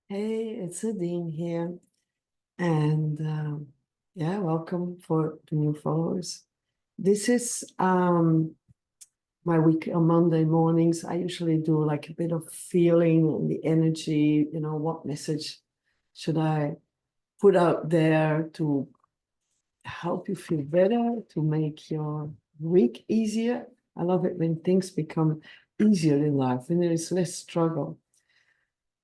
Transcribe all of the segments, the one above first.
Hey, it's Adine here. And yeah, welcome for the new followers. This is my week on Monday mornings. I usually do like a bit of feeling and the energy, what message should I put out there to help you feel better, to make your week easier. I love it when things become easier in life and there is less struggle.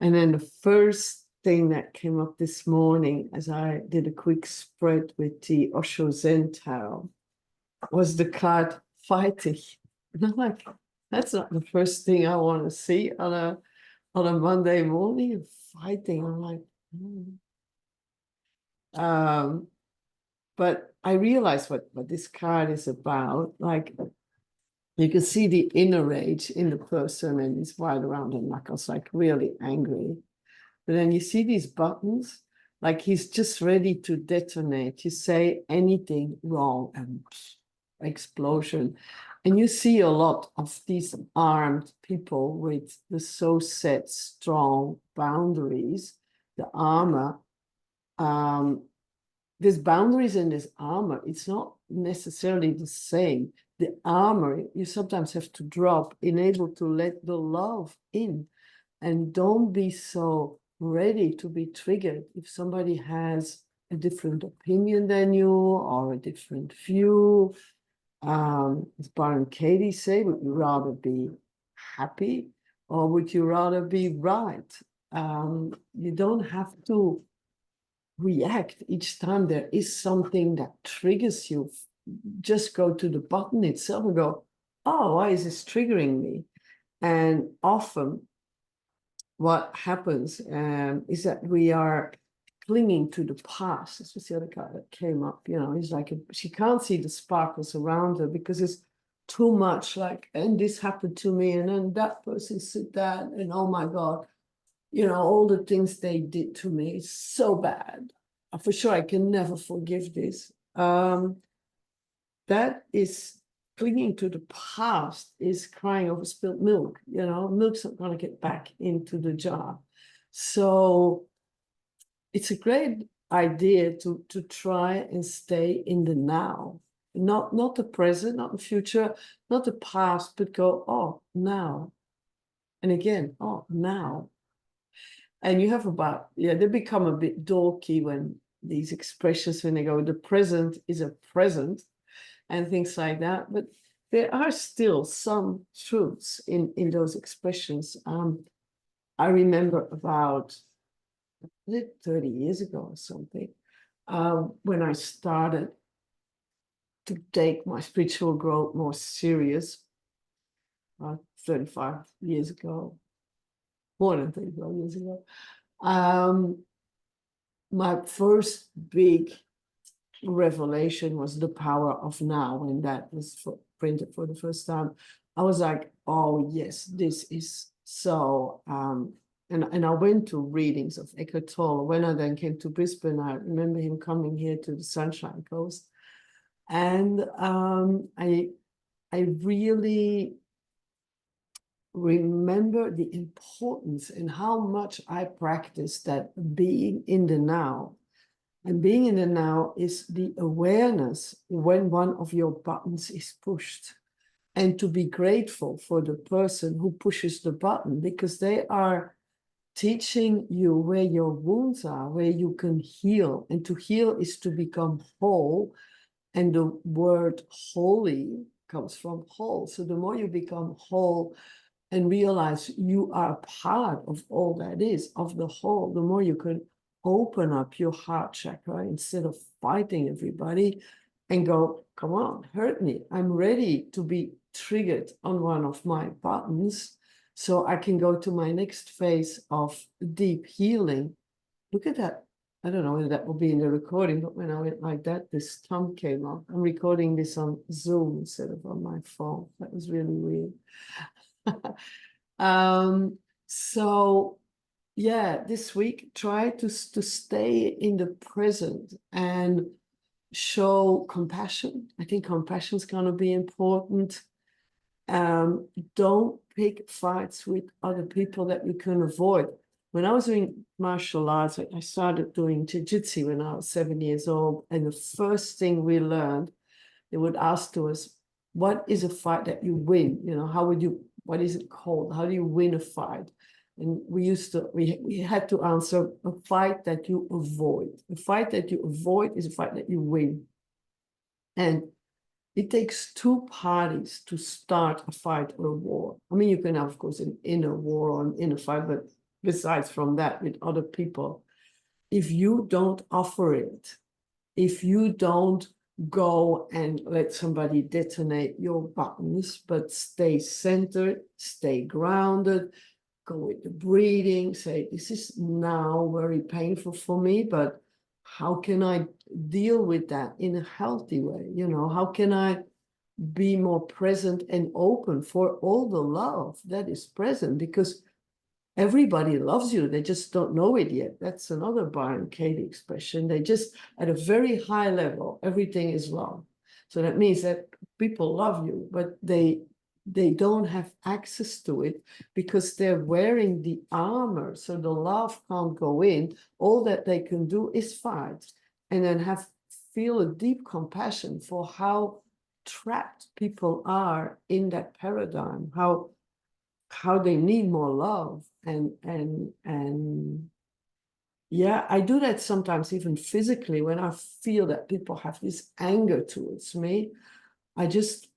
And then the first thing that came up this morning as I did a quick spread with the Osho Zen Tarot was the card fighting. And I'm like, that's not the first thing I want to see on a Monday morning, fighting. I'm like, hmm. um, but I realized what this card is about. Like you can see the inner rage in the person and it's wide around the knuckles, like really angry. But then you see these buttons, like he's just ready to detonate. You say anything wrong and explosion. And you see a lot of these armed people with the so set strong boundaries, the armor. There's boundaries in this armor. It's not necessarily the same. The armor, you sometimes have to drop in able to let the love in. And don't be so ready to be triggered if somebody has a different opinion than you or a different view. As Byron Katie say, would you rather be happy or would you rather be right? You don't have to react each time there is something that triggers you. Just go to the button itself and go, oh, why is this triggering me? And often what happens is that we are clinging to the past. This was the other guy that came up, he's like, she can't see the sparkles around her because it's too much like, and this happened to me, and then that person said that, and oh my God, all the things they did to me is so bad. For sure, I can never forgive this. That is clinging to the past, is crying over spilled milk. Milk's not going to get back into the jar. So it's a great idea to try and stay in the now, not the present, not the future, not the past, but go, oh, now. And again, oh, now. And you have they become a bit dorky when these expressions, when they go, the present is a present and things like that. But there are still some truths in those expressions. I remember about 30 years ago or something, when I started to take my spiritual growth more serious, 35 years ago, more than 35 years ago. My first big revelation was the power of now, when that was printed for the first time. I was like, oh yes, this is so and I went to readings of Eckhart Tolle. When I then came to Brisbane, I remember him coming here to the Sunshine Coast, and I really remember the importance and how much I practiced that being in the now. And being in the now is the awareness when one of your buttons is pushed, and to be grateful for the person who pushes the button, because they are teaching you where your wounds are, where you can heal. And to heal is to become whole. And the word holy comes from whole. So the more you become whole and realize you are part of all that is, of the whole, the more you can open up your heart chakra instead of fighting everybody and go, come on, hurt me. I'm ready to be triggered on one of my buttons so I can go to my next phase of deep healing. Look at that. I don't know whether that will be in the recording, but when I went like that, this thumb came up. I'm recording this on Zoom instead of on my phone. That was really weird. So yeah, this week try to stay in the present and show compassion. I think compassion is going to be important. Don't pick fights with other people that you can avoid. when I was doing martial arts, I started doing jiu-jitsu when I was 7 years old. And the first thing we learned, they would ask to us, what is a fight that you win? You know, what is it called? How do you win a fight? And we had to answer a fight that you avoid. A fight that you avoid is a fight that you win. And it takes two parties to start a fight or a war. I mean, you can have, of course, an inner war or an inner fight, but besides from that, with other people, if you don't offer it, if you don't go and let somebody detonate your buttons, but stay centered, stay grounded, go with the breathing, say, this is now very painful for me, but how can I deal with that in a healthy way? You know, how can I be more present and open for all the love that is present? Because everybody loves you, they just don't know it yet. That's another Byron Katie expression. They just, at a very high level, everything is love. So that means that people love you, but they don't have access to it because they're wearing the armor. So the love can't go in. All that they can do is fight and then feel a deep compassion for how trapped people are in that paradigm, how they need more love. And yeah, I do that sometimes even physically when I feel that people have this anger towards me. I just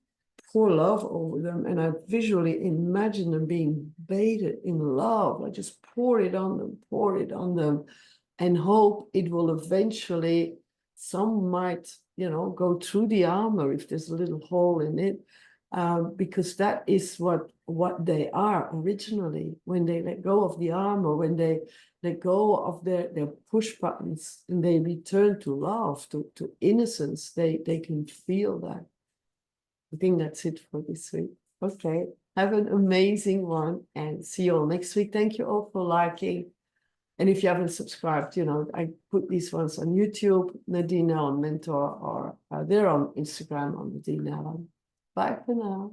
pour love over them and I visually imagine them being bathed in love. I just pour it on them, and hope it will eventually, some might, you know, go through the armor if there's a little hole in it, because that is what they are originally. When they let go of the armor, when they let go of their push buttons and they return to love, to innocence, they can feel that. I think that's it for this week. Okay, have an amazing one and see you all next week. Thank you all for liking. And if you haven't subscribed, you know, I put these ones on YouTube, Nadine Allen Mentor, or they're on Instagram on Nadine Allen. Bye for now.